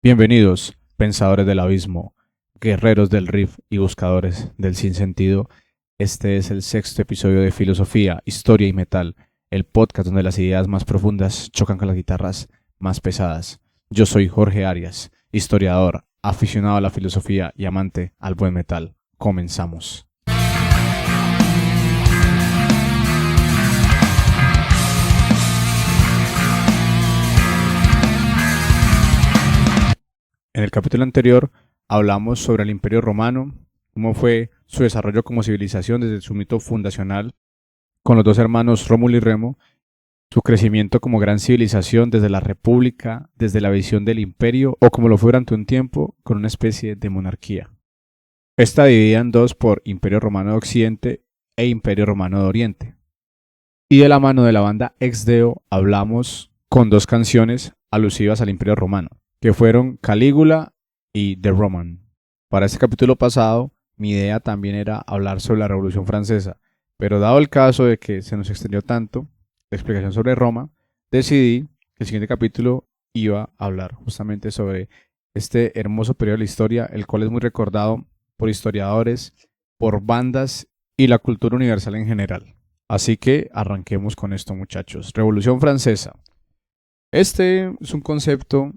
Bienvenidos, pensadores del abismo, guerreros del riff y buscadores del sinsentido. Este es el sexto episodio de Filosofía, Historia y Metal, el podcast donde las ideas más profundas chocan con las guitarras más pesadas. Yo soy Jorge Arias, historiador, aficionado a la filosofía y amante al buen metal. Comenzamos. En el capítulo anterior hablamos sobre el Imperio Romano, cómo fue su desarrollo como civilización desde su mito fundacional con los dos hermanos Rómulo y Remo, su crecimiento como gran civilización desde la república, desde la visión del imperio o como lo fue durante un tiempo con una especie de monarquía. Esta dividida en dos por Imperio Romano de Occidente e Imperio Romano de Oriente. Y de la mano de la banda Exdeo hablamos con dos canciones alusivas al Imperio Romano, que fueron Calígula y The Roman. Para este capítulo pasado, mi idea también era hablar sobre la Revolución Francesa, pero dado el caso de que se nos extendió tanto la explicación sobre Roma, decidí que el siguiente capítulo iba a hablar justamente sobre este hermoso periodo de la historia, el cual es muy recordado por historiadores, por bandas y la cultura universal en general. Así que arranquemos con esto, muchachos. Revolución Francesa. Este es un concepto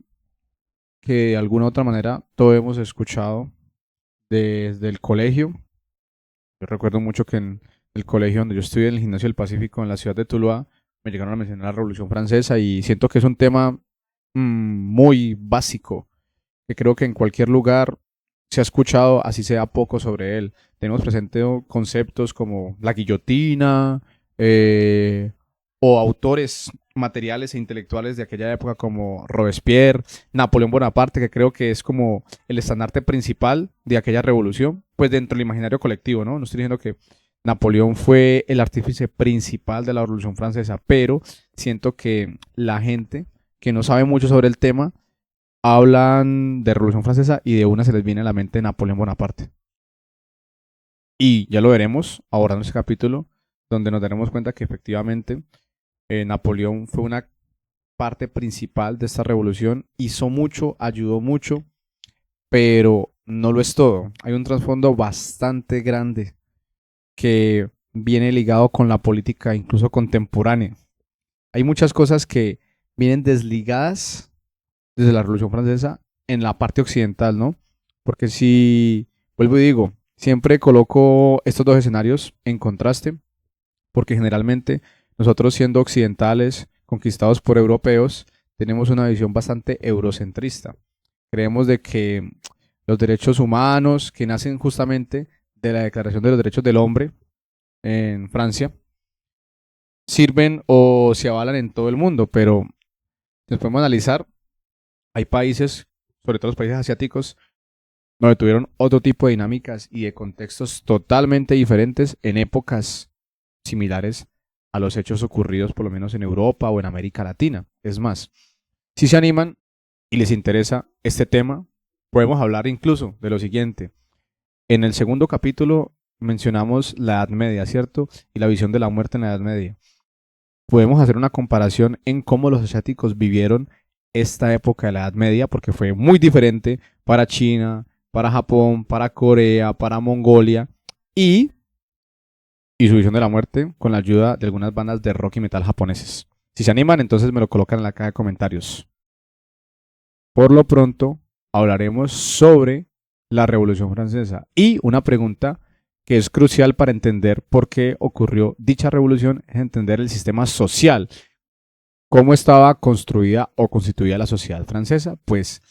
que de alguna u otra manera todos hemos escuchado desde el colegio. Yo recuerdo mucho que en el colegio donde yo estudié, en el Gimnasio del Pacífico, en la ciudad de Tuluá, me llegaron a mencionar la Revolución Francesa y siento que es un tema muy básico, que creo que en cualquier lugar se ha escuchado, así sea poco sobre él. Tenemos presente conceptos como la guillotina, o autores materiales e intelectuales de aquella época como Robespierre, Napoleón Bonaparte, que creo que es como el estandarte principal de aquella revolución, pues dentro del imaginario colectivo, ¿no? No estoy diciendo que Napoleón fue el artífice principal de la Revolución Francesa, pero siento que la gente que no sabe mucho sobre el tema hablan de Revolución Francesa y de una se les viene a la mente Napoleón Bonaparte. Y ya lo veremos ahora en este capítulo, donde nos daremos cuenta que efectivamente Napoleón fue una parte principal de esta revolución, hizo mucho, ayudó mucho, pero no lo es todo. Hay un trasfondo bastante grande que viene ligado con la política incluso contemporánea. Hay muchas cosas que vienen desligadas desde la Revolución Francesa en la parte occidental, ¿no? Porque si, vuelvo y digo, siempre coloco estos dos escenarios en contraste, porque generalmente nosotros siendo occidentales, conquistados por europeos, tenemos una visión bastante eurocentrista. Creemos de que los derechos humanos, que nacen justamente de la Declaración de los Derechos del Hombre en Francia, sirven o se avalan en todo el mundo, pero si nos podemos analizar, hay países, sobre todo los países asiáticos, donde tuvieron otro tipo de dinámicas y de contextos totalmente diferentes en épocas similares a los hechos ocurridos por lo menos en Europa o en América Latina. Es más, si se animan y les interesa este tema, podemos hablar incluso de lo siguiente. En el segundo capítulo mencionamos la Edad Media, ¿cierto? Y la visión de la muerte en la Edad Media. Podemos hacer una comparación en cómo los asiáticos vivieron esta época de la Edad Media, porque fue muy diferente para China, para Japón, para Corea, para Mongolia y su visión de la muerte con la ayuda de algunas bandas de rock y metal japoneses. Si se animan, entonces me lo colocan en la caja de comentarios. Por lo pronto, hablaremos sobre la Revolución Francesa y una pregunta que es crucial para entender por qué ocurrió dicha revolución es entender el sistema social, cómo estaba construida o constituida la sociedad francesa, pues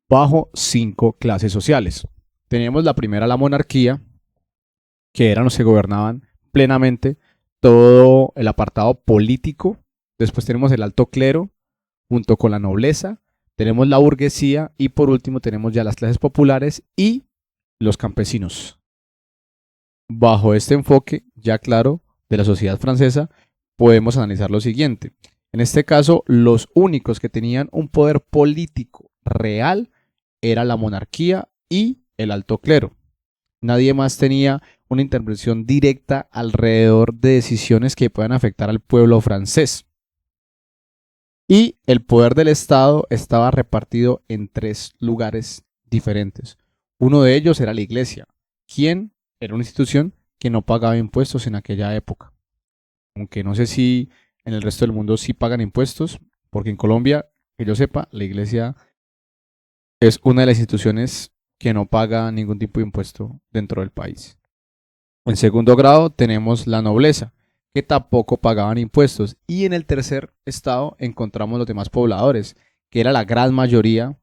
bajo 5 clases sociales. Teníamos la primera, la monarquía, que eran los que gobernaban plenamente todo el apartado político. Después tenemos el alto clero junto con la nobleza, tenemos la burguesía y por último tenemos ya las clases populares y los campesinos. Bajo este enfoque, ya claro, de la sociedad francesa, podemos analizar lo siguiente. En este caso, los únicos que tenían un poder político real era la monarquía y el alto clero. Nadie más tenía una intervención directa alrededor de decisiones que puedan afectar al pueblo francés. Y el poder del Estado estaba repartido en 3 lugares diferentes. Uno de ellos era la iglesia, quien era una institución que no pagaba impuestos en aquella época. Aunque no sé si en el resto del mundo sí pagan impuestos, porque en Colombia, que yo sepa, la iglesia es una de las instituciones que no paga ningún tipo de impuesto dentro del país. En segundo grado tenemos la nobleza, que tampoco pagaban impuestos. Y en el tercer estado encontramos los demás pobladores, que era la gran mayoría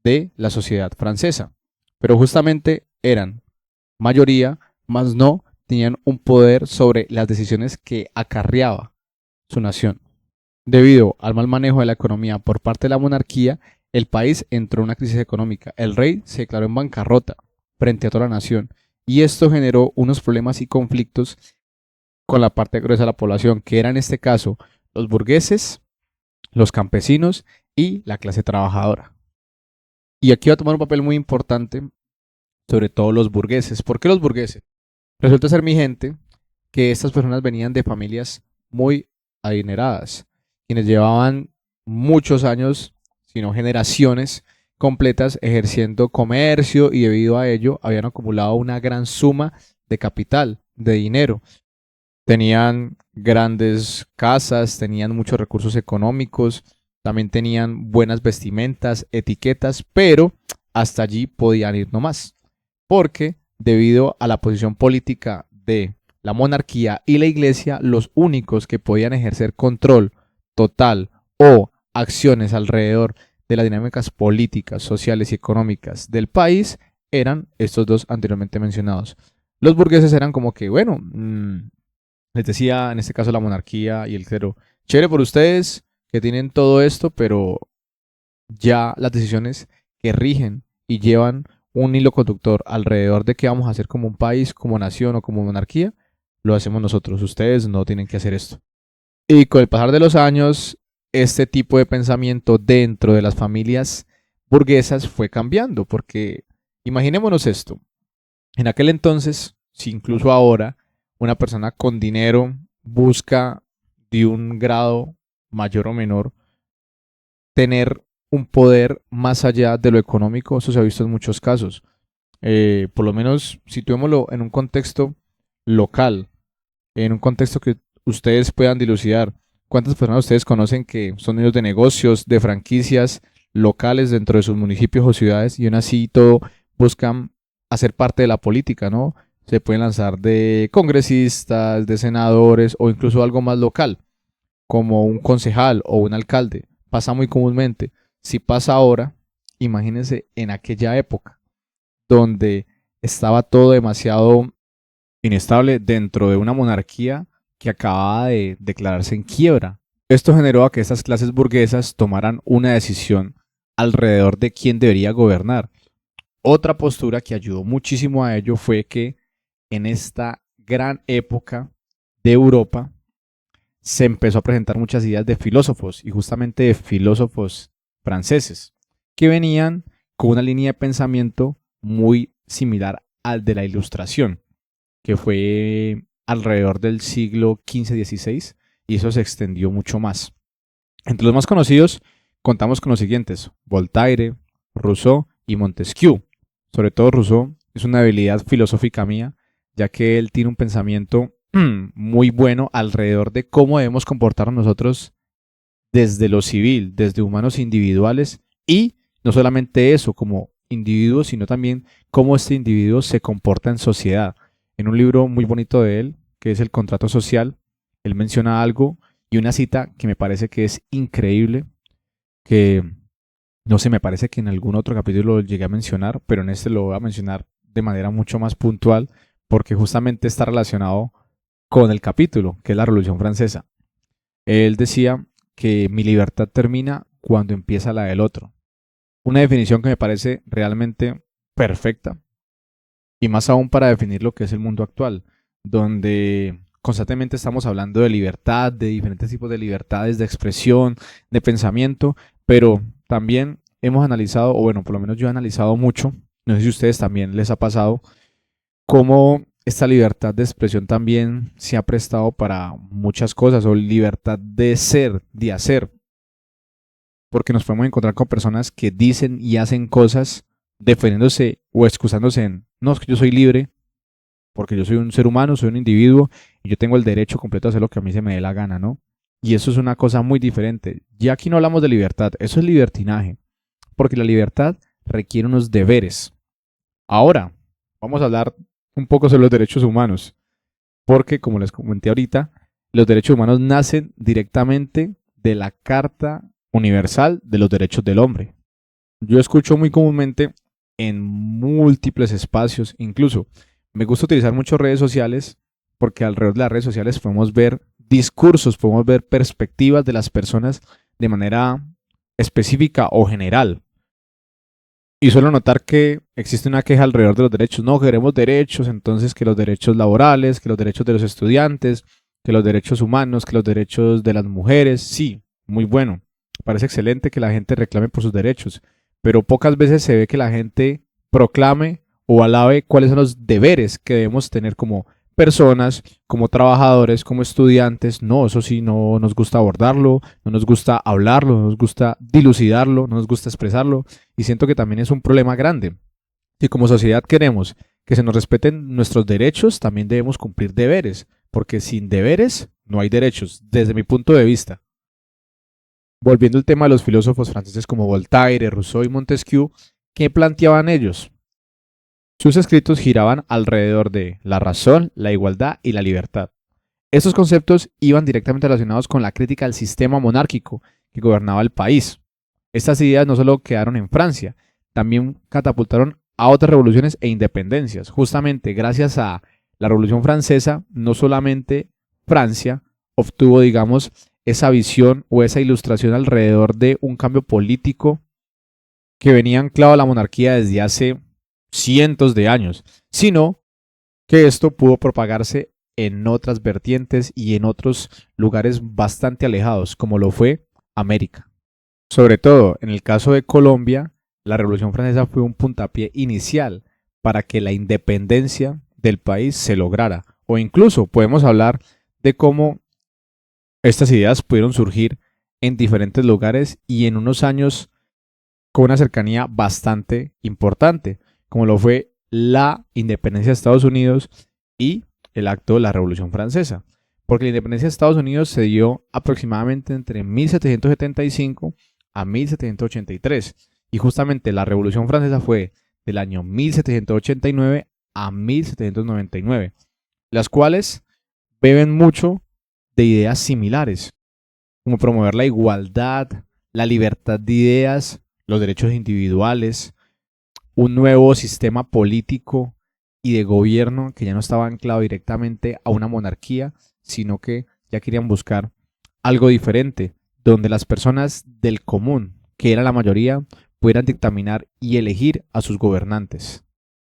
de la sociedad francesa. Pero justamente eran mayoría, más no tenían un poder sobre las decisiones que acarreaba su nación. Debido al mal manejo de la economía por parte de la monarquía, el país entró en una crisis económica. El rey se declaró en bancarrota frente a toda la nación y esto generó unos problemas y conflictos con la parte gruesa de la población, que era en este caso los burgueses, los campesinos y la clase trabajadora. Y aquí va a tomar un papel muy importante, sobre todo los burgueses. ¿Por qué los burgueses? Resulta ser, mi gente, que estas personas venían de familias muy adineradas, quienes llevaban muchos años, si no generaciones completas, ejerciendo comercio y debido a ello habían acumulado una gran suma de capital, de dinero. Tenían grandes casas, tenían muchos recursos económicos, también tenían buenas vestimentas, etiquetas, pero hasta allí podían ir nomás, porque debido a la posición política de la monarquía y la iglesia, los únicos que podían ejercer control total o acciones alrededor de las dinámicas políticas, sociales y económicas del país eran estos dos anteriormente mencionados. Los burgueses eran como que, bueno, les decía en este caso la monarquía y el clero, chévere por ustedes que tienen todo esto, pero ya las decisiones que rigen y llevan un hilo conductor alrededor de qué vamos a hacer como un país, como nación o como monarquía, lo hacemos nosotros. Ustedes no tienen que hacer esto. Y con el pasar de los años, este tipo de pensamiento dentro de las familias burguesas fue cambiando, porque imaginémonos esto. En aquel entonces, si incluso ahora, una persona con dinero busca de un grado mayor o menor tener un poder más allá de lo económico, eso se ha visto en muchos casos. Por lo menos situémoslo en un contexto local, en un contexto que ustedes puedan dilucidar. ¿Cuántas personas ustedes conocen que son dueños de negocios, de franquicias locales dentro de sus municipios o ciudades y aún así todo buscan hacer parte de la política, ¿no? Se pueden lanzar de congresistas, de senadores o incluso algo más local, como un concejal o un alcalde. Pasa muy comúnmente. Si pasa ahora, imagínense en aquella época, donde estaba todo demasiado inestable dentro de una monarquía que acababa de declararse en quiebra. Esto generó a que estas clases burguesas tomaran una decisión alrededor de quién debería gobernar. Otra postura que ayudó muchísimo a ello fue que en esta gran época de Europa se empezó a presentar muchas ideas de filósofos y justamente de filósofos franceses que venían con una línea de pensamiento muy similar al de la Ilustración, que fue alrededor del siglo XV-XVI y eso se extendió mucho más. Entre los más conocidos contamos con los siguientes: Voltaire, Rousseau y Montesquieu. Sobre todo Rousseau es una habilidad filosófica mía, ya que él tiene un pensamiento muy bueno alrededor de cómo debemos comportarnos nosotros desde lo civil, desde humanos individuales y no solamente eso como individuos, sino también cómo este individuo se comporta en sociedad. En un libro muy bonito de él, que es El Contrato Social, él menciona algo y una cita que me parece que es increíble, que no sé, me parece que en algún otro capítulo lo llegué a mencionar, pero en este lo voy a mencionar de manera mucho más puntual porque justamente está relacionado con el capítulo, que es la Revolución Francesa. Él decía que mi libertad termina cuando empieza la del otro. Una definición que me parece realmente perfecta y más aún para definir lo que es el mundo actual, donde constantemente estamos hablando de libertad, de diferentes tipos de libertades de expresión, de pensamiento, pero también hemos analizado, o bueno, por lo menos yo he analizado mucho, no sé si a ustedes también les ha pasado, cómo esta libertad de expresión también se ha prestado para muchas cosas, o libertad de ser, de hacer. porque nos podemos encontrar con personas que dicen y hacen cosas defendiéndose o excusándose en, no, es que yo soy libre, porque yo soy un ser humano, soy un individuo, y yo tengo el derecho completo a hacer lo que a mí se me dé la gana, ¿no? Y eso es una cosa muy diferente. Ya aquí no hablamos de libertad, eso es libertinaje, porque la libertad requiere unos deberes. Ahora, vamos a hablar un poco sobre los derechos humanos, porque como les comenté ahorita, los derechos humanos nacen directamente de la Carta Universal de los Derechos del Hombre. Yo escucho muy comúnmente en múltiples espacios, incluso me gusta utilizar mucho redes sociales porque alrededor de las redes sociales podemos ver discursos, podemos ver perspectivas de las personas de manera específica o general. Y suelo notar que existe una queja alrededor de los derechos. No, queremos derechos, entonces que los derechos laborales, que los derechos de los estudiantes, que los derechos humanos, que los derechos de las mujeres. Sí, muy bueno. Parece excelente que la gente reclame por sus derechos, pero pocas veces se ve que la gente proclame o alabe cuáles son los deberes que debemos tener como personas, como trabajadores, como estudiantes. No, eso sí, no nos gusta abordarlo, no nos gusta hablarlo, no nos gusta dilucidarlo, no nos gusta expresarlo. Y siento que también es un problema grande. Si como sociedad queremos que se nos respeten nuestros derechos, también debemos cumplir deberes, porque sin deberes no hay derechos, desde mi punto de vista. Volviendo al tema de los filósofos franceses como Voltaire, Rousseau y Montesquieu, ¿qué planteaban ellos? Sus escritos giraban alrededor de la razón, la igualdad y la libertad. Estos conceptos iban directamente relacionados con la crítica al sistema monárquico que gobernaba el país. Estas ideas no solo quedaron en Francia, también catapultaron a otras revoluciones e independencias. Justamente gracias a la Revolución Francesa, no solamente Francia obtuvo, digamos, esa visión o esa ilustración alrededor de un cambio político que venía anclado a la monarquía desde hace cientos de años, sino que esto pudo propagarse en otras vertientes y en otros lugares bastante alejados, como lo fue América. Sobre todo en el caso de Colombia, la Revolución Francesa fue un puntapié inicial para que la independencia del país se lograra. O incluso podemos hablar de cómo estas ideas pudieron surgir en diferentes lugares y en unos años con una cercanía bastante importante, como lo fue la independencia de Estados Unidos y el acto de la Revolución Francesa. Porque la independencia de Estados Unidos se dio aproximadamente entre 1775 a 1783. Y justamente la Revolución Francesa fue del año 1789 a 1799, las cuales beben mucho de ideas similares, como promover la igualdad, la libertad de ideas, los derechos individuales, un nuevo sistema político y de gobierno que ya no estaba anclado directamente a una monarquía, sino que ya querían buscar algo diferente, donde las personas del común, que era la mayoría, pudieran dictaminar y elegir a sus gobernantes.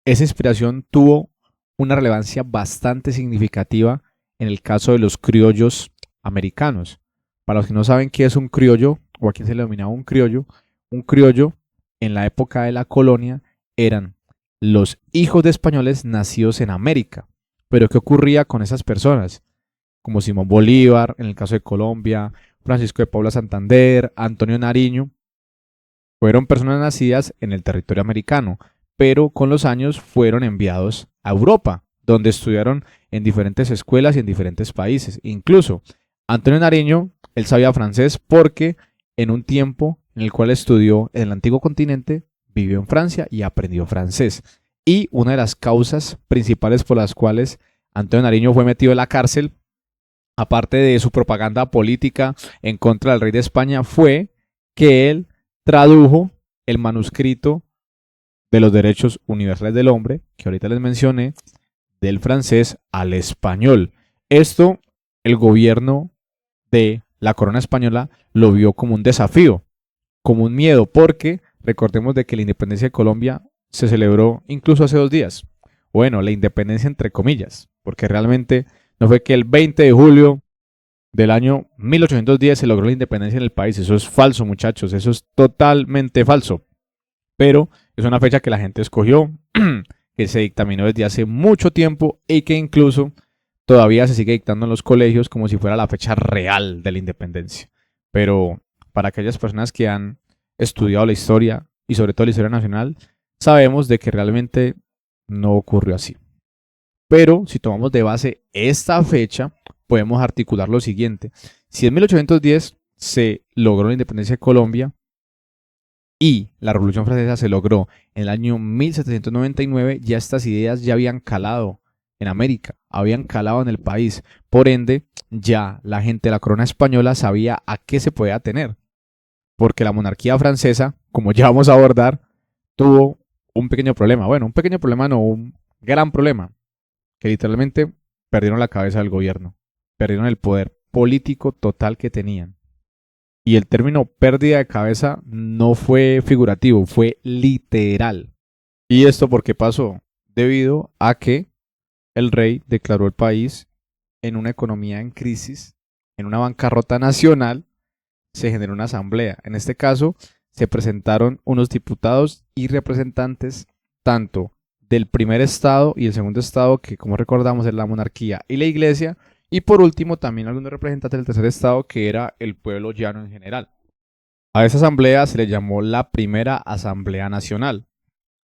Esa inspiración tuvo una relevancia bastante significativa en el caso de los criollos americanos. Para los que no saben qué es un criollo o a quién se le denominaba un criollo en la época de la colonia eran los hijos de españoles nacidos en América. Pero ¿qué ocurría con esas personas? Como Simón Bolívar, en el caso de Colombia, Francisco de Paula Santander, Antonio Nariño, fueron personas nacidas en el territorio americano, pero con los años fueron enviados a Europa, donde estudiaron en diferentes escuelas y en diferentes países. Incluso Antonio Nariño, él sabía francés porque en un tiempo en el cual estudió en el antiguo continente, vivió en Francia y aprendió francés. Y una de las causas principales por las cuales Antonio Nariño fue metido en la cárcel, aparte de su propaganda política en contra del rey de España, fue que él tradujo el manuscrito de los derechos universales del hombre, que ahorita les mencioné, del francés al español. Esto, el gobierno de la corona española lo vio como un desafío, como un miedo, porque recordemos de que la independencia de Colombia se celebró incluso hace 2 días. Bueno, la independencia entre comillas, porque realmente no fue que el 20 de julio del año 1810 se logró la independencia en el país. Eso es falso, muchachos, eso es totalmente falso. Pero es una fecha que la gente escogió, que se dictaminó desde hace mucho tiempo y que incluso todavía se sigue dictando en los colegios como si fuera la fecha real de la independencia. Pero para aquellas personas que han estudiado la historia y sobre todo la historia nacional, sabemos de que realmente no ocurrió así. Pero si tomamos de base esta fecha, podemos articular lo siguiente. Si en 1810 se logró la independencia de Colombia y la Revolución Francesa se logró en el año 1799, ya estas ideas ya habían calado en América, habían calado en el país. Por ende, ya la gente de la corona española sabía a qué se podía tener. Porque la monarquía francesa, como ya vamos a abordar, tuvo un pequeño problema. Bueno, un pequeño problema no, un gran problema. Que literalmente perdieron la cabeza del gobierno. Perdieron el poder político total que tenían. Y el término pérdida de cabeza no fue figurativo, fue literal. ¿Y esto por qué pasó? Debido a que el rey declaró el país en una economía en crisis, en una bancarrota nacional, se generó una asamblea. En este caso, se presentaron unos diputados y representantes tanto del primer estado y el segundo estado, que como recordamos es la monarquía y la iglesia, y por último también algunos representantes del tercer estado, que era el pueblo llano en general. A esa asamblea se le llamó la Primera Asamblea Nacional.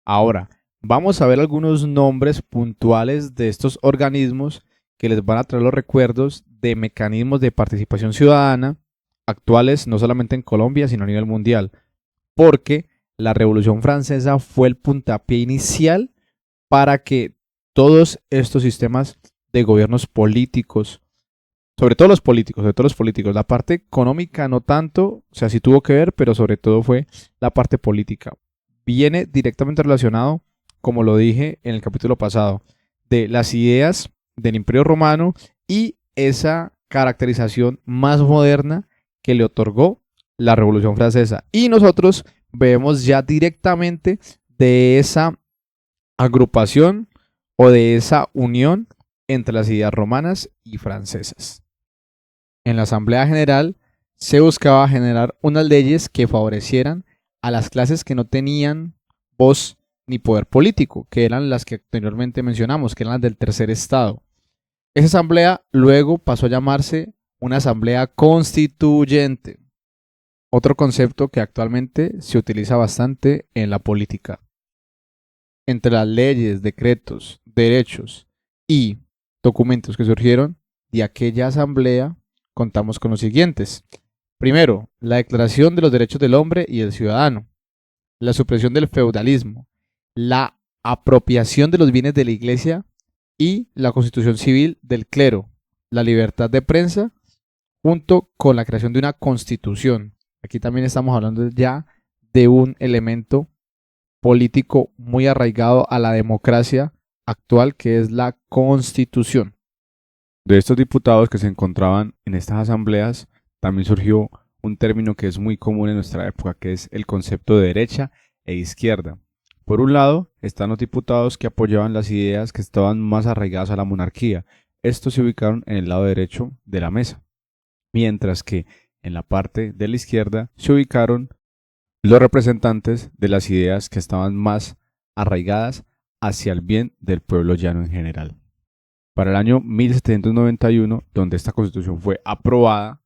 Ahora, vamos a ver algunos nombres puntuales de estos organismos que les van a traer los recuerdos de mecanismos de participación ciudadana actuales no solamente en Colombia, sino a nivel mundial, porque la Revolución Francesa fue el puntapié inicial para que todos estos sistemas de gobiernos políticos, sobre todo los políticos, la parte económica no tanto, o sea, sí tuvo que ver, pero sobre todo fue la parte política. Viene directamente relacionado, como lo dije en el capítulo pasado, de las ideas del Imperio Romano y esa caracterización más moderna que le otorgó la Revolución Francesa. Y nosotros vemos ya directamente de esa agrupación o de esa unión entre las ideas romanas y francesas. En la Asamblea General se buscaba generar unas leyes que favorecieran a las clases que no tenían voz ni poder político, que eran las que anteriormente mencionamos, que eran las del tercer estado. Esa asamblea luego pasó a llamarse una asamblea constituyente, otro concepto que actualmente se utiliza bastante en la política. Entre las leyes, decretos, derechos y documentos que surgieron de aquella asamblea, contamos con los siguientes. Primero, la Declaración de los Derechos del Hombre y del Ciudadano, la supresión del feudalismo, la apropiación de los bienes de la Iglesia y la Constitución Civil del Clero, la libertad de prensa, junto con la creación de una Constitución. Aquí también estamos hablando ya de un elemento político muy arraigado a la democracia actual, que es la Constitución. De estos diputados que se encontraban en estas asambleas, también surgió un término que es muy común en nuestra época, que es el concepto de derecha e izquierda. Por un lado, están los diputados que apoyaban las ideas que estaban más arraigadas a la monarquía. Estos se ubicaron en el lado derecho de la mesa, mientras que en la parte de la izquierda se ubicaron los representantes de las ideas que estaban más arraigadas hacia el bien del pueblo llano en general. Para el año 1791, donde esta constitución fue aprobada,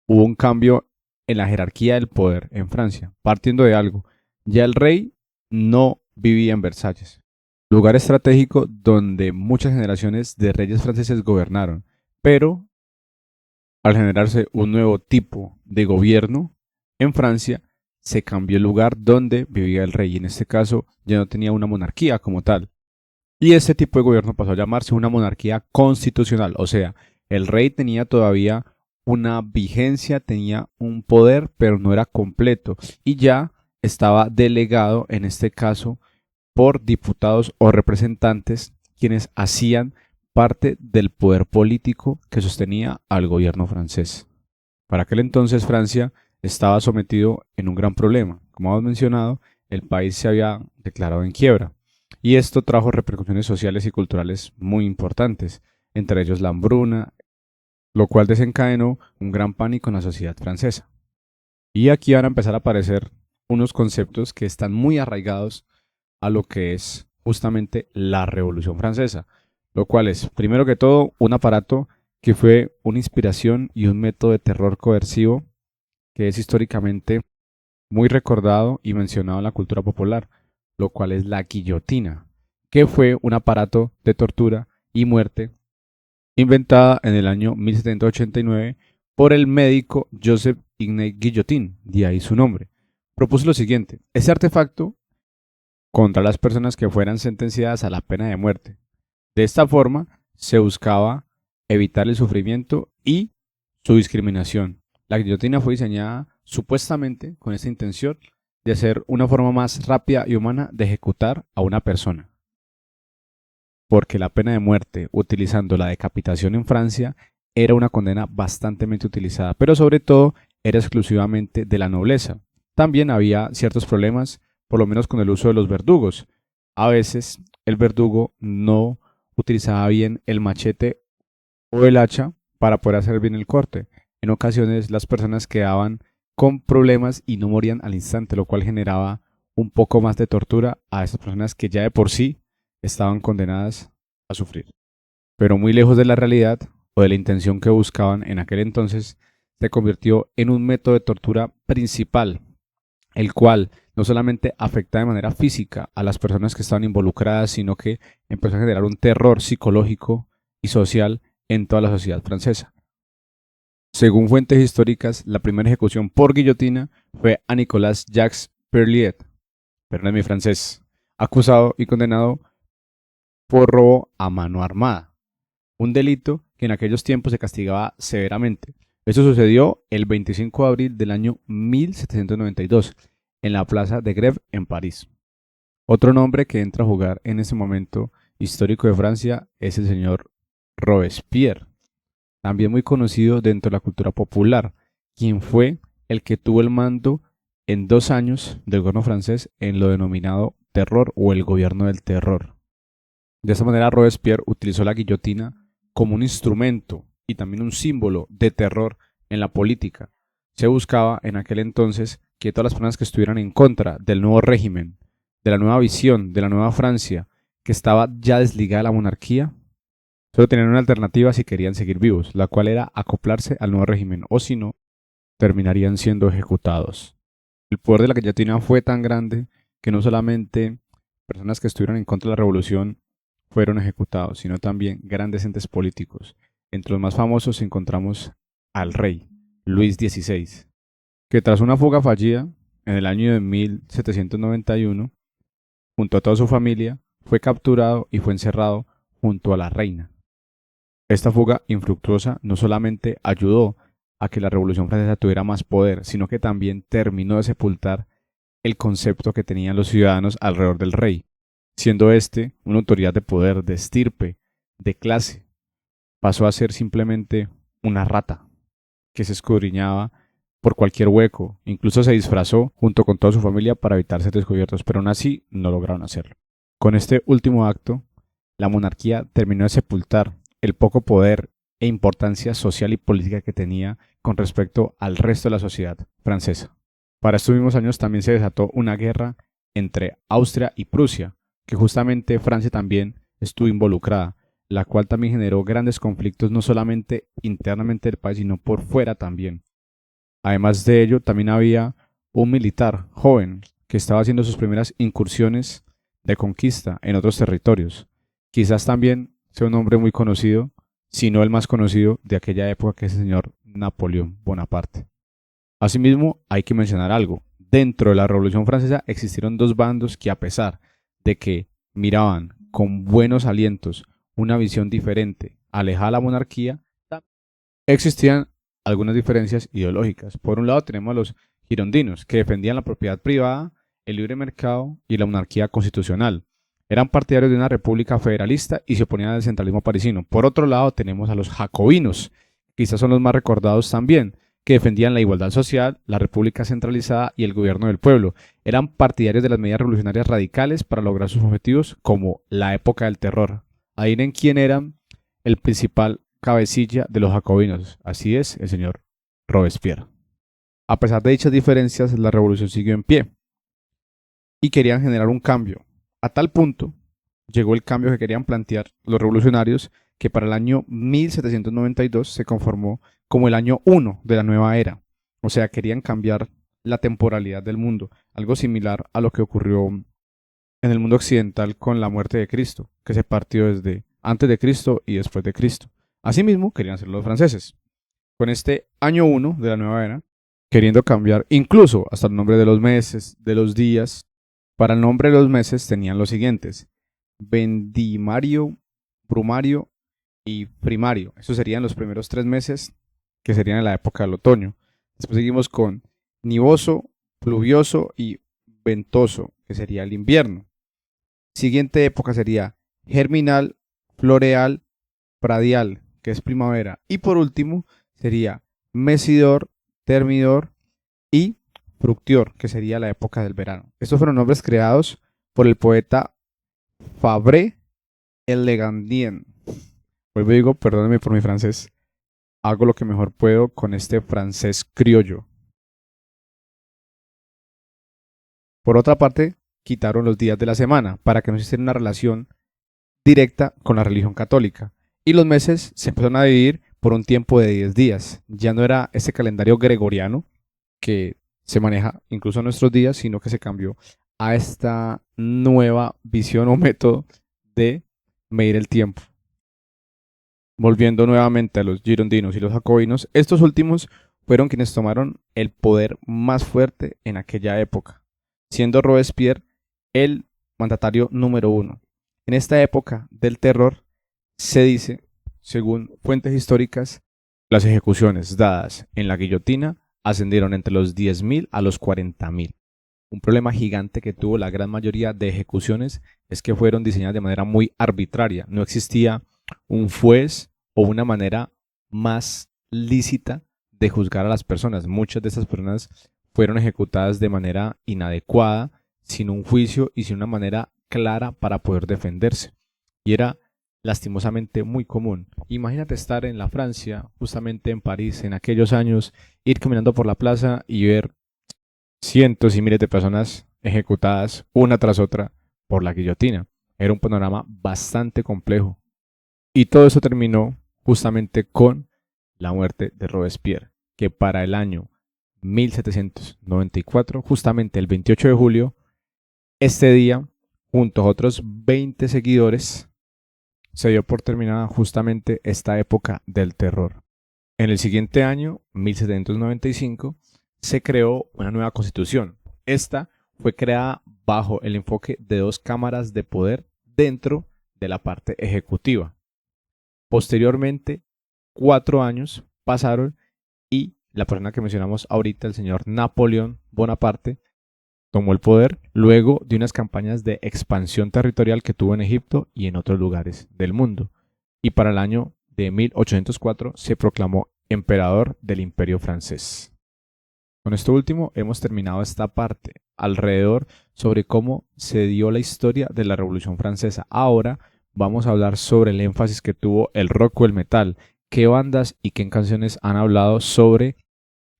hubo un cambio en la jerarquía del poder en Francia, partiendo de algo. Ya el rey no vivía en Versalles, lugar estratégico donde muchas generaciones de reyes franceses gobernaron, pero al generarse un nuevo tipo de gobierno en Francia, se cambió el lugar donde vivía el rey, y en este caso ya no tenía una monarquía como tal. Y este tipo de gobierno pasó a llamarse una monarquía constitucional, o sea, el rey tenía todavía una vigencia, tenía un poder, pero no era completo, y ya estaba delegado, en este caso, por diputados o representantes, quienes hacían parte del poder político que sostenía al gobierno francés. Para aquel entonces Francia estaba sometido en un gran problema. Como hemos mencionado, el país se había declarado en quiebra, y esto trajo repercusiones sociales y culturales muy importantes, entre ellos la hambruna, lo cual desencadenó un gran pánico en la sociedad francesa. Y aquí van a empezar a aparecer unos conceptos que están muy arraigados a lo que es justamente la Revolución Francesa, lo cual es, primero que todo, un aparato que fue una inspiración y un método de terror coercivo que es históricamente muy recordado y mencionado en la cultura popular, lo cual es la guillotina, que fue un aparato de tortura y muerte inventada en el año 1789 por el médico Joseph Ignace Guillotin, de ahí su nombre. Propuso lo siguiente: ese artefacto contra las personas que fueran sentenciadas a la pena de muerte. De esta forma se buscaba evitar el sufrimiento y su discriminación. La guillotina fue diseñada supuestamente con esta intención de ser una forma más rápida y humana de ejecutar a una persona. Porque la pena de muerte, utilizando la decapitación en Francia, era una condena bastante utilizada, pero sobre todo era exclusivamente de la nobleza. También había ciertos problemas, por lo menos con el uso de los verdugos. A veces el verdugo no utilizaba bien el machete o el hacha para poder hacer bien el corte. En ocasiones las personas quedaban con problemas y no morían al instante, lo cual generaba un poco más de tortura a esas personas que ya de por sí estaban condenadas a sufrir. Pero muy lejos de la realidad o de la intención que buscaban en aquel entonces, se convirtió en un método de tortura principal, el cual no solamente afecta de manera física a las personas que estaban involucradas, sino que empezó a generar un terror psicológico y social en toda la sociedad francesa. Según fuentes históricas, la primera ejecución por guillotina fue a Nicolas Jacques Perliet, perdón mi francés, acusado y condenado por robo a mano armada, un delito que en aquellos tiempos se castigaba severamente. Esto sucedió el 25 de abril del año 1792 en la Plaza de Grève en París. Otro nombre que entra a jugar en ese momento histórico de Francia es el señor Robespierre, también muy conocido dentro de la cultura popular, quien fue el que tuvo el mando en 2 años del gobierno francés en lo denominado terror o el gobierno del terror. De esta manera, Robespierre utilizó la guillotina como un instrumento y también un símbolo de terror en la política. Se buscaba en aquel entonces que todas las personas que estuvieran en contra del nuevo régimen, de la nueva visión, de la nueva Francia, que estaba ya desligada de la monarquía, solo tenían una alternativa si querían seguir vivos, la cual era acoplarse al nuevo régimen, o si no, terminarían siendo ejecutados. El poder de la guillotina fue tan grande que no solamente personas que estuvieron en contra de la revolución fueron ejecutados, sino también grandes entes políticos. Entre los más famosos encontramos al rey, Luis XVI, que tras una fuga fallida en el año de 1791, junto a toda su familia, fue capturado y fue encerrado junto a la reina. Esta fuga infructuosa no solamente ayudó a que la Revolución Francesa tuviera más poder, sino que también terminó de sepultar el concepto que tenían los ciudadanos alrededor del rey, siendo este una autoridad de poder, de estirpe, de clase. Pasó a ser simplemente una rata que se escudriñaba por cualquier hueco, incluso se disfrazó junto con toda su familia para evitar ser descubiertos, pero aún así no lograron hacerlo. Con este último acto, la monarquía terminó de sepultar el poco poder e importancia social y política que tenía con respecto al resto de la sociedad francesa. Para estos mismos años también se desató una guerra entre Austria y Prusia, que justamente Francia también estuvo involucrada, la cual también generó grandes conflictos no solamente internamente del país, sino por fuera también. Además de ello, también había un militar joven que estaba haciendo sus primeras incursiones de conquista en otros territorios. Quizás también sea un hombre muy conocido, si no el más conocido de aquella época, que es el señor Napoleón Bonaparte. Asimismo, hay que mencionar algo. Dentro de la Revolución Francesa existieron dos bandos que, a pesar de que miraban con buenos alientos una visión diferente, alejada de la monarquía, existían algunas diferencias ideológicas. Por un lado tenemos a los girondinos, que defendían la propiedad privada, el libre mercado y la monarquía constitucional. Eran partidarios de una república federalista y se oponían al centralismo parisino. Por otro lado tenemos a los jacobinos, quizás son los más recordados también, que defendían la igualdad social, la república centralizada y el gobierno del pueblo. Eran partidarios de las medidas revolucionarias radicales para lograr sus objetivos, como la época del terror. Adivinen quién era el principal cabecilla de los jacobinos. Así es, el señor Robespierre. A pesar de dichas diferencias, la revolución siguió en pie y querían generar un cambio. A tal punto llegó el cambio que querían plantear los revolucionarios, que para el año 1792 se conformó como el año 1 de la nueva era, O sea, querían cambiar la temporalidad del mundo, algo similar a lo que ocurrió en el mundo occidental con la muerte de Cristo, que se partió desde antes de Cristo y después de Cristo. Asimismo, querían hacer los franceses. Con este año 1 de la nueva era, queriendo cambiar incluso hasta el nombre de los meses, de los días. Para el nombre de los meses tenían los siguientes: Vendimario, Brumario y Primario. Esos serían los primeros 3 meses, que serían en la época del otoño. Después seguimos con Nivoso, Pluvioso y Ventoso, que sería el invierno. Siguiente época sería Germinal, Floreal, Pradial, que es primavera. Y por último sería Mesidor, Termidor y Fructior, que sería la época del verano. Estos fueron nombres creados por el poeta Fabre el Legandien. Vuelvo y digo, perdónenme por mi francés, hago lo que mejor puedo con este francés criollo. Por otra parte, quitaron los días de la semana para que no existiera una relación directa con la religión católica. Y los meses se empezaron a dividir por un tiempo de 10 días. Ya no era ese calendario gregoriano que se maneja incluso en nuestros días, sino que se cambió a esta nueva visión o método de medir el tiempo. Volviendo nuevamente a los girondinos y los jacobinos, estos últimos fueron quienes tomaron el poder más fuerte en aquella época, siendo Robespierre el mandatario número 1. En esta época del terror se dice, según fuentes históricas, las ejecuciones dadas en la guillotina ascendieron entre los 10.000 a los 40.000. Un problema gigante que tuvo la gran mayoría de ejecuciones es que fueron diseñadas de manera muy arbitraria. No existía un juez o una manera más lícita de juzgar a las personas. Muchas de estas personas fueron ejecutadas de manera inadecuada, sin un juicio y sin una manera clara para poder defenderse. Y era lastimosamente muy común. Imagínate estar en la Francia, justamente en París, en aquellos años, ir caminando por la plaza y ver cientos y miles de personas ejecutadas una tras otra por la guillotina. Era un panorama bastante complejo. Y todo eso terminó justamente con la muerte de Robespierre, que para el año 1794, justamente el 28 de julio, este día, junto a otros 20 seguidores, se dio por terminada justamente esta época del terror. En el siguiente año, 1795, se creó una nueva constitución. Esta fue creada bajo el enfoque de 2 cámaras de poder dentro de la parte ejecutiva. Posteriormente, 4 años pasaron y la persona que mencionamos ahorita, el señor Napoleón Bonaparte, tomó el poder luego de unas campañas de expansión territorial que tuvo en Egipto y en otros lugares del mundo. Y para el año de 1804 se proclamó emperador del Imperio francés. Con esto último hemos terminado esta parte alrededor sobre cómo se dio la historia de la Revolución Francesa. Ahora vamos a hablar sobre el énfasis que tuvo el rock o el metal, qué bandas y qué canciones han hablado sobre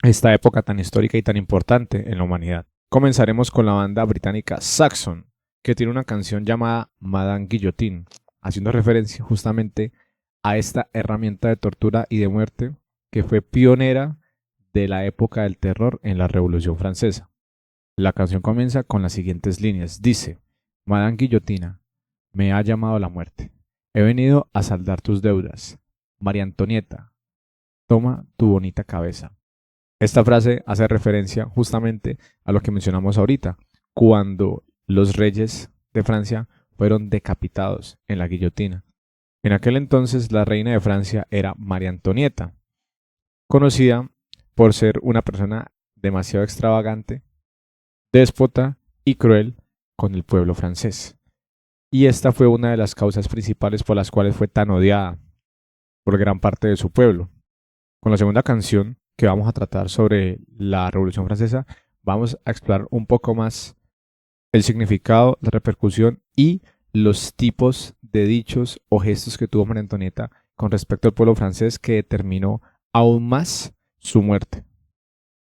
esta época tan histórica y tan importante en la humanidad. Comenzaremos con la banda británica Saxon, que tiene una canción llamada Madame Guillotine, haciendo referencia justamente a esta herramienta de tortura y de muerte que fue pionera de la época del terror en la Revolución Francesa. La canción comienza con las siguientes líneas. Dice: Madame Guillotina, me ha llamado la muerte. He venido a saldar tus deudas. María Antonieta, toma tu bonita cabeza. Esta frase hace referencia justamente a lo que mencionamos ahorita, cuando los reyes de Francia fueron decapitados en la guillotina. En aquel entonces la reina de Francia era María Antonieta, conocida por ser una persona demasiado extravagante, déspota y cruel con el pueblo francés. Y esta fue una de las causas principales por las cuales fue tan odiada por gran parte de su pueblo. Con la segunda canción que vamos a tratar sobre la Revolución Francesa, vamos a explorar un poco más el significado, la repercusión y los tipos de dichos o gestos que tuvo María Antonieta con respecto al pueblo francés que determinó aún más su muerte.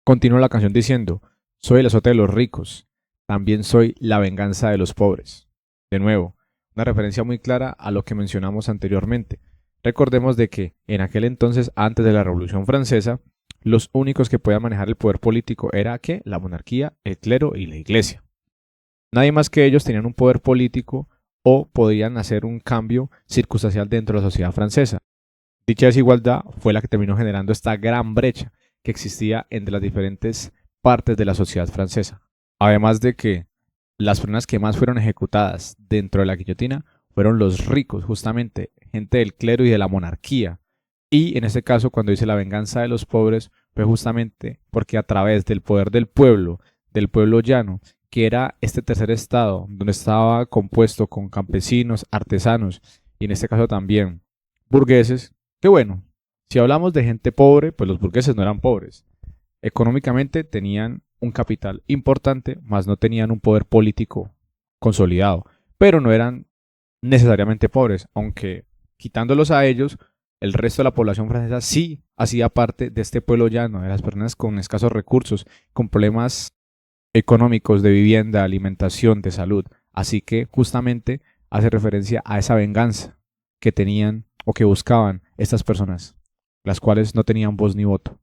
Continúa la canción diciendo: soy el azote de los ricos, también soy la venganza de los pobres. De nuevo, una referencia muy clara a lo que mencionamos anteriormente. Recordemos de que en aquel entonces, antes de la Revolución Francesa, los únicos que podían manejar el poder político era ¿qué? La monarquía, el clero y la iglesia. Nadie más que ellos tenían un poder político o podían hacer un cambio circunstancial dentro de la sociedad francesa. Dicha desigualdad fue la que terminó generando esta gran brecha que existía entre las diferentes partes de la sociedad francesa. Además de que las personas que más fueron ejecutadas dentro de la guillotina fueron los ricos, justamente, gente del clero y de la monarquía. Y en este caso, cuando dice la venganza de los pobres, fue justamente porque a través del poder del pueblo llano, que era este tercer estado, donde estaba compuesto con campesinos, artesanos y en este caso también burgueses, que bueno, si hablamos de gente pobre, pues los burgueses no eran pobres. Económicamente tenían un capital importante, más no tenían un poder político consolidado, pero no eran necesariamente pobres, aunque quitándolos a ellos, el resto de la población francesa sí hacía parte de este pueblo llano, de las personas con escasos recursos, con problemas económicos de vivienda, alimentación, de salud. Así que justamente hace referencia a esa venganza que tenían o que buscaban estas personas, las cuales no tenían voz ni voto.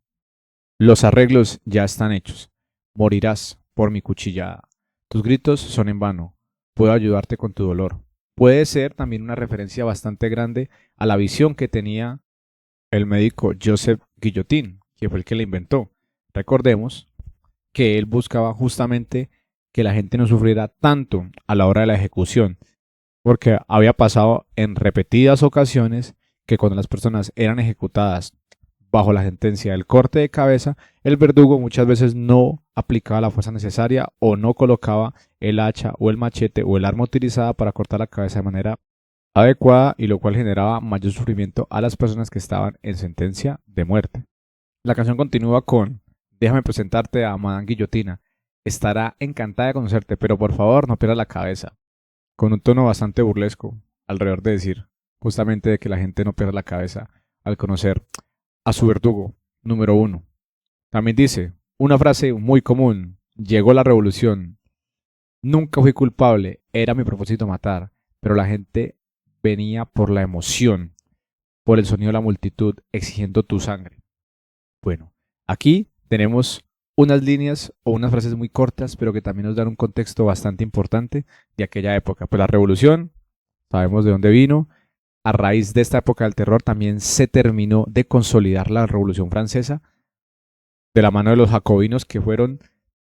Los arreglos ya están hechos. Morirás por mi cuchillada. Tus gritos son en vano. Puedo ayudarte con tu dolor. Puede ser también una referencia bastante grande a la visión que tenía el médico Joseph Guillotin, que fue el que la inventó. Recordemos que él buscaba justamente que la gente no sufriera tanto a la hora de la ejecución, porque había pasado en repetidas ocasiones que cuando las personas eran ejecutadas bajo la sentencia del corte de cabeza, el verdugo muchas veces no aplicaba la fuerza necesaria o no colocaba el hacha o el machete o el arma utilizada para cortar la cabeza de manera adecuada, y lo cual generaba mayor sufrimiento a las personas que estaban en sentencia de muerte. La canción continúa con déjame presentarte a Madame Guillotina. Estará encantada de conocerte, pero por favor no pierdas la cabeza. Con un tono bastante burlesco, alrededor de decir justamente de que la gente no pierda la cabeza al conocer a su verdugo número uno. También dice una frase muy común: llegó la revolución. Nunca fui culpable, era mi propósito matar, pero la gente venía por la emoción, por el sonido de la multitud exigiendo tu sangre. Bueno, aquí tenemos unas líneas o unas frases muy cortas, pero que también nos dan un contexto bastante importante de aquella época. Pues la revolución, sabemos de dónde vino. A raíz de esta época del terror también se terminó de consolidar la Revolución Francesa de la mano de los jacobinos, que fueron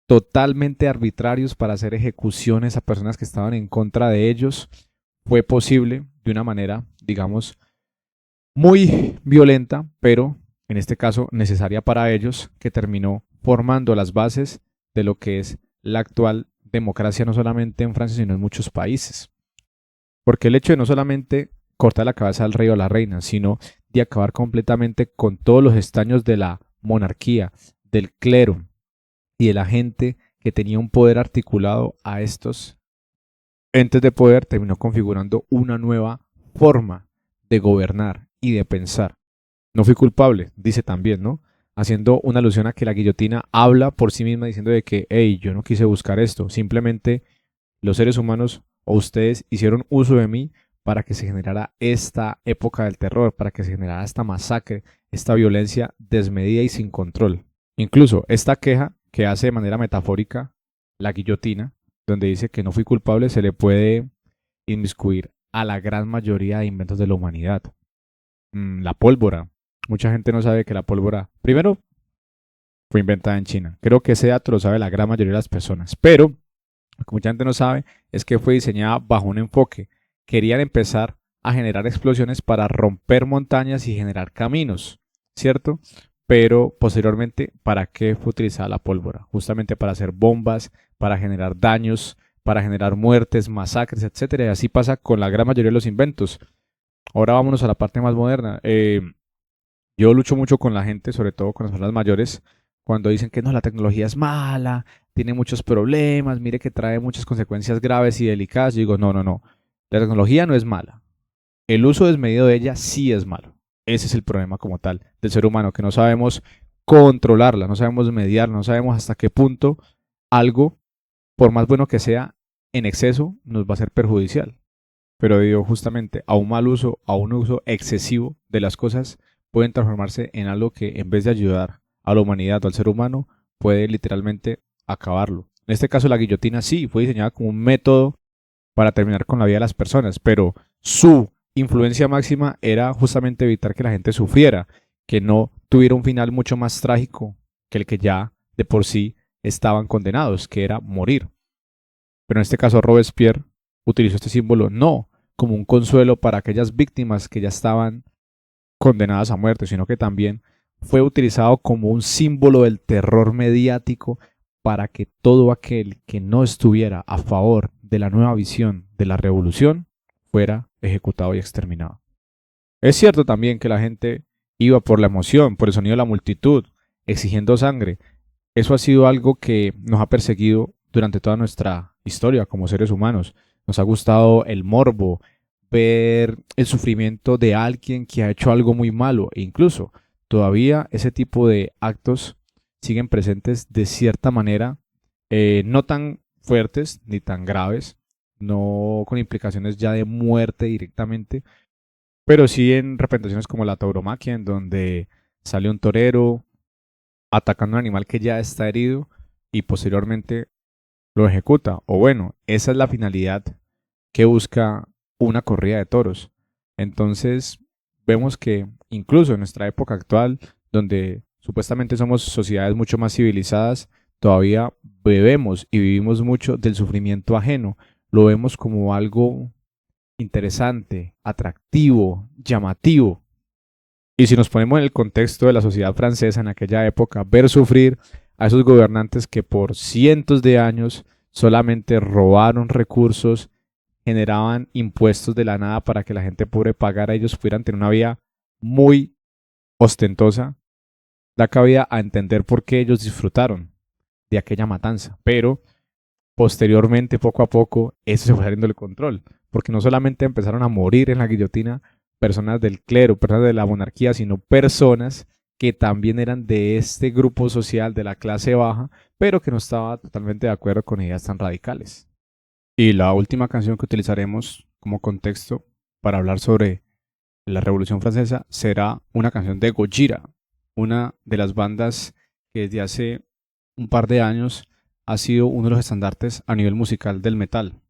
totalmente arbitrarios para hacer ejecuciones a personas que estaban en contra de ellos. Fue posible de una manera, digamos, muy violenta, pero en este caso necesaria para ellos, que terminó formando las bases de lo que es la actual democracia, no solamente en Francia, sino en muchos países. Porque el hecho de no solamente cortar la cabeza al rey o a la reina, sino de acabar completamente con todos los estaños de la monarquía, del clero y de la gente que tenía un poder articulado a estos entes de poder, terminó configurando una nueva forma de gobernar y de pensar. No fui culpable, dice también, ¿no? Haciendo una alusión a que la guillotina habla por sí misma diciendo de que, hey, yo no quise buscar esto, simplemente los seres humanos o ustedes hicieron uso de mí para que se generara esta época del terror, para que se generara esta masacre, esta violencia desmedida y sin control. Incluso esta queja que hace de manera metafórica la guillotina, donde dice que no fui culpable, se le puede inmiscuir a la gran mayoría de inventos de la humanidad. La pólvora. Mucha gente no sabe que la pólvora, primero, fue inventada en China. Creo que ese dato lo sabe la gran mayoría de las personas. Pero lo que mucha gente no sabe es que fue diseñada bajo un enfoque. Querían empezar a generar explosiones para romper montañas y generar caminos, ¿cierto? Pero posteriormente, ¿para qué fue utilizada la pólvora? Justamente para hacer bombas, para generar daños, para generar muertes, masacres, etcétera. Y así pasa con la gran mayoría de los inventos. Ahora vámonos a la parte más moderna. Yo lucho mucho con la gente, sobre todo con las personas mayores, cuando dicen que no, la tecnología es mala, tiene muchos problemas, mire que trae muchas consecuencias graves y delicadas. Yo digo, no, no, no. La tecnología no es mala. El uso desmedido de ella sí es malo. Ese es el problema como tal del ser humano, que no sabemos controlarla, no sabemos mediarla, no sabemos hasta qué punto algo, por más bueno que sea, en exceso nos va a ser perjudicial. Pero digo, justamente a un mal uso, a un uso excesivo de las cosas, pueden transformarse en algo que en vez de ayudar a la humanidad o al ser humano, puede literalmente acabarlo. En este caso, la guillotina sí fue diseñada como un método para terminar con la vida de las personas, pero su influencia máxima era justamente evitar que la gente sufriera, que no tuviera un final mucho más trágico que el que ya de por sí estaban condenados, que era morir. Pero en este caso Robespierre utilizó este símbolo no como un consuelo para aquellas víctimas que ya estaban condenadas a muerte, sino que también fue utilizado como un símbolo del terror mediático para que todo aquel que no estuviera a favor de la nueva visión de la revolución fuera ejecutado y exterminado. Es cierto también que la gente iba por la emoción, por el sonido de la multitud, exigiendo sangre. Eso ha sido algo que nos ha perseguido durante toda nuestra historia como seres humanos. Nos ha gustado el morbo, ver el sufrimiento de alguien que ha hecho algo muy malo e incluso todavía ese tipo de actos siguen presentes de cierta manera, no tan fuertes ni tan graves, no con implicaciones ya de muerte directamente, pero sí en representaciones como la tauromaquia, en donde sale un torero atacando a un animal que ya está herido y posteriormente lo ejecuta. O bueno, esa es la finalidad que busca una corrida de toros. Entonces, vemos que incluso en nuestra época actual, donde supuestamente somos sociedades mucho más civilizadas, todavía bebemos y vivimos mucho del sufrimiento ajeno. Lo vemos como algo interesante, atractivo, llamativo. Y si nos ponemos en el contexto de la sociedad francesa en aquella época, ver sufrir a esos gobernantes que por cientos de años solamente robaron recursos, generaban impuestos de la nada para que la gente pobre pagara, ellos pudieran tener una vida muy ostentosa, da cabida a entender por qué ellos disfrutaron de aquella matanza. Pero posteriormente, poco a poco, eso se fue saliendo del control, porque no solamente empezaron a morir en la guillotina personas del clero, personas de la monarquía, sino personas que también eran de este grupo social de la clase baja, pero que no estaba totalmente de acuerdo con ideas tan radicales. Y la última canción que utilizaremos como contexto para hablar sobre la Revolución Francesa será una canción de Gojira, una de las bandas que desde hace un par de años ha sido uno de los estandartes a nivel musical del metal,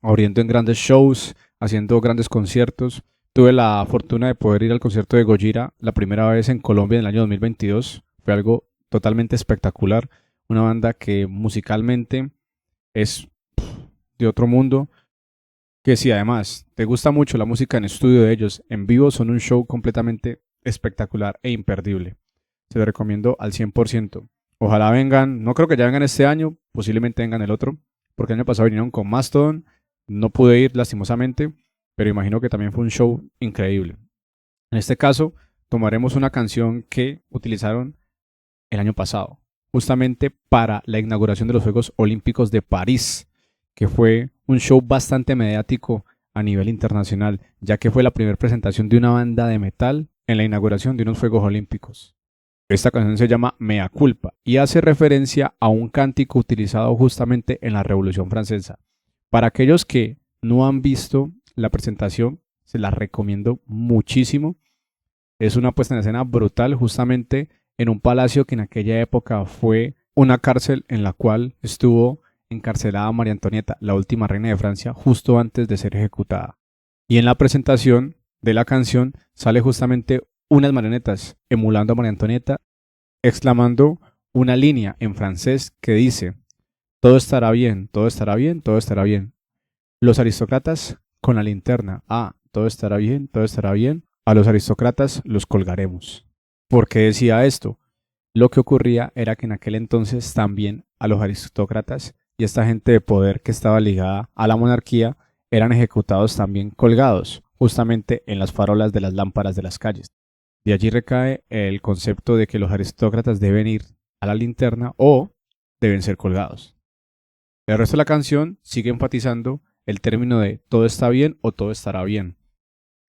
abriendo en grandes shows, haciendo grandes conciertos. Tuve la fortuna de poder ir al concierto de Gojira la primera vez en Colombia en el año 2022. Fue algo totalmente espectacular, una banda que musicalmente es de otro mundo, que si además te gusta mucho la música en estudio de ellos, en vivo son un show completamente espectacular e imperdible. Se lo recomiendo al 100%. Ojalá vengan, no creo que ya vengan este año, posiblemente vengan el otro, porque el año pasado vinieron con Mastodon, no pude ir lastimosamente, pero imagino que también fue un show increíble. En este caso, tomaremos una canción que utilizaron el año pasado, justamente para la inauguración de los Juegos Olímpicos de París, que fue un show bastante mediático a nivel internacional, ya que fue la primera presentación de una banda de metal en la inauguración de unos Juegos Olímpicos. Esta canción se llama Mea Culpa y hace referencia a un cántico utilizado justamente en la Revolución Francesa. Para aquellos que no han visto la presentación, se la recomiendo muchísimo. Es una puesta en escena brutal, justamente en un palacio que en aquella época fue una cárcel en la cual estuvo encarcelada María Antonieta, la última reina de Francia, justo antes de ser ejecutada. Y en la presentación de la canción sale justamente unas marionetas emulando a María Antonieta, exclamando una línea en francés que dice: todo estará bien, todo estará bien, todo estará bien. Los aristócratas con la linterna. Todo estará bien, todo estará bien. A los aristócratas los colgaremos. ¿Por qué decía esto? Lo que ocurría era que en aquel entonces también a los aristócratas y esta gente de poder que estaba ligada a la monarquía eran ejecutados también colgados, justamente en las farolas de las lámparas de las calles. De allí recae el concepto de que los aristócratas deben ir a la linterna o deben ser colgados. El resto de la canción sigue enfatizando el término de todo está bien o todo estará bien.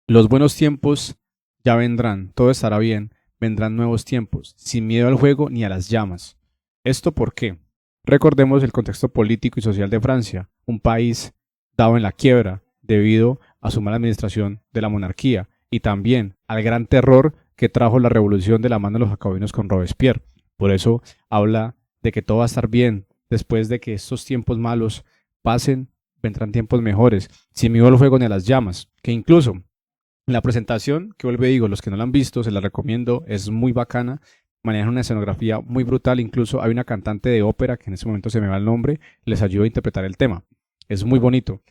Los buenos tiempos ya vendrán, todo estará bien, vendrán nuevos tiempos, sin miedo al fuego ni a las llamas. ¿Esto por qué? Recordemos el contexto político y social de Francia, un país dado en la quiebra debido a su mala administración de la monarquía y también al gran terror que trajo la revolución de la mano de los jacobinos con Robespierre. Por eso habla de que todo va a estar bien. Después de que estos tiempos malos pasen, vendrán tiempos mejores. Sin miedo al fuego ni a las llamas. Que incluso en la presentación, que vuelvo y digo, los que no la han visto, se la recomiendo, es muy bacana. Manejan una escenografía muy brutal. Incluso hay una cantante de ópera, que en ese momento se me va el nombre, les ayuda a interpretar el tema. Es muy bonito.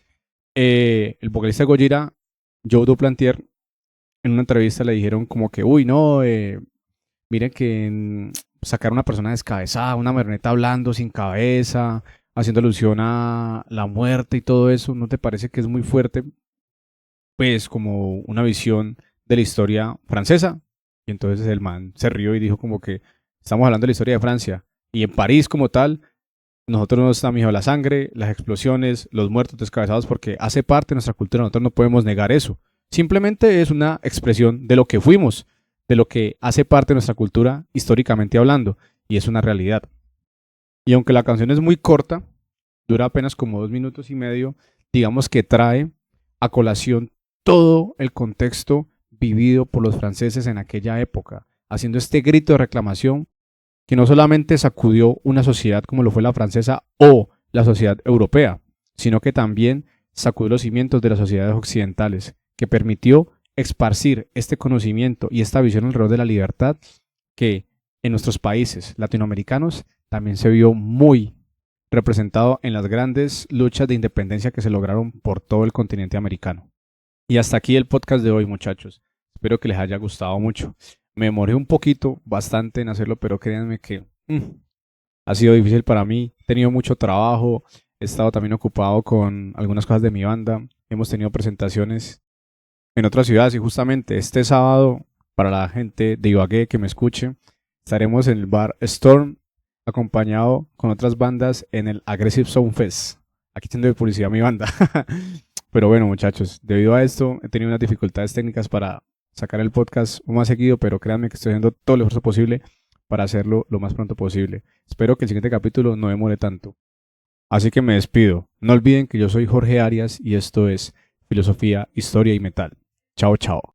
El vocalista de Gojira, Joe Duplantier, en una entrevista le dijeron como que, uy, no, miren que sacar a una persona descabezada, una marioneta hablando sin cabeza, haciendo alusión a la muerte y todo eso, ¿no te parece que es muy fuerte? Pues como una visión de la historia francesa. Y entonces el man se rió y dijo como que estamos hablando de la historia de Francia. Y en París como tal, nosotros no estamos bajo la sangre, las explosiones, los muertos descabezados, porque hace parte de nuestra cultura, nosotros no podemos negar eso. Simplemente es una expresión de lo que fuimos, de lo que hace parte de nuestra cultura históricamente hablando, y es una realidad. Y aunque la canción es muy corta, dura apenas como 2 minutos y medio, digamos que trae a colación todo el contexto vivido por los franceses en aquella época, haciendo este grito de reclamación que no solamente sacudió una sociedad como lo fue la francesa o la sociedad europea, sino que también sacudió los cimientos de las sociedades occidentales, que permitió esparcir este conocimiento y esta visión alrededor de la libertad que en nuestros países latinoamericanos también se vio muy representado en las grandes luchas de independencia que se lograron por todo el continente americano. Y hasta aquí el podcast de hoy, muchachos. Espero que les haya gustado mucho. Me demoré un poquito, bastante en hacerlo, pero créanme que ha sido difícil para mí. He tenido mucho trabajo, he estado también ocupado con algunas cosas de mi banda. Hemos tenido presentaciones en otras ciudades y justamente este sábado, para la gente de Ibagué que me escuche, estaremos en el bar Storm acompañado con otras bandas en el Aggressive Sound Fest. Aquí tengo de publicidad mi banda. Pero bueno, muchachos, debido a esto he tenido unas dificultades técnicas para sacar el podcast más seguido, pero créanme que estoy haciendo todo el esfuerzo posible para hacerlo lo más pronto posible. Espero que el siguiente capítulo no demore tanto. Así que me despido. No olviden que yo soy Jorge Arias y esto es Filosofía, Historia y Metal. Chao, chao.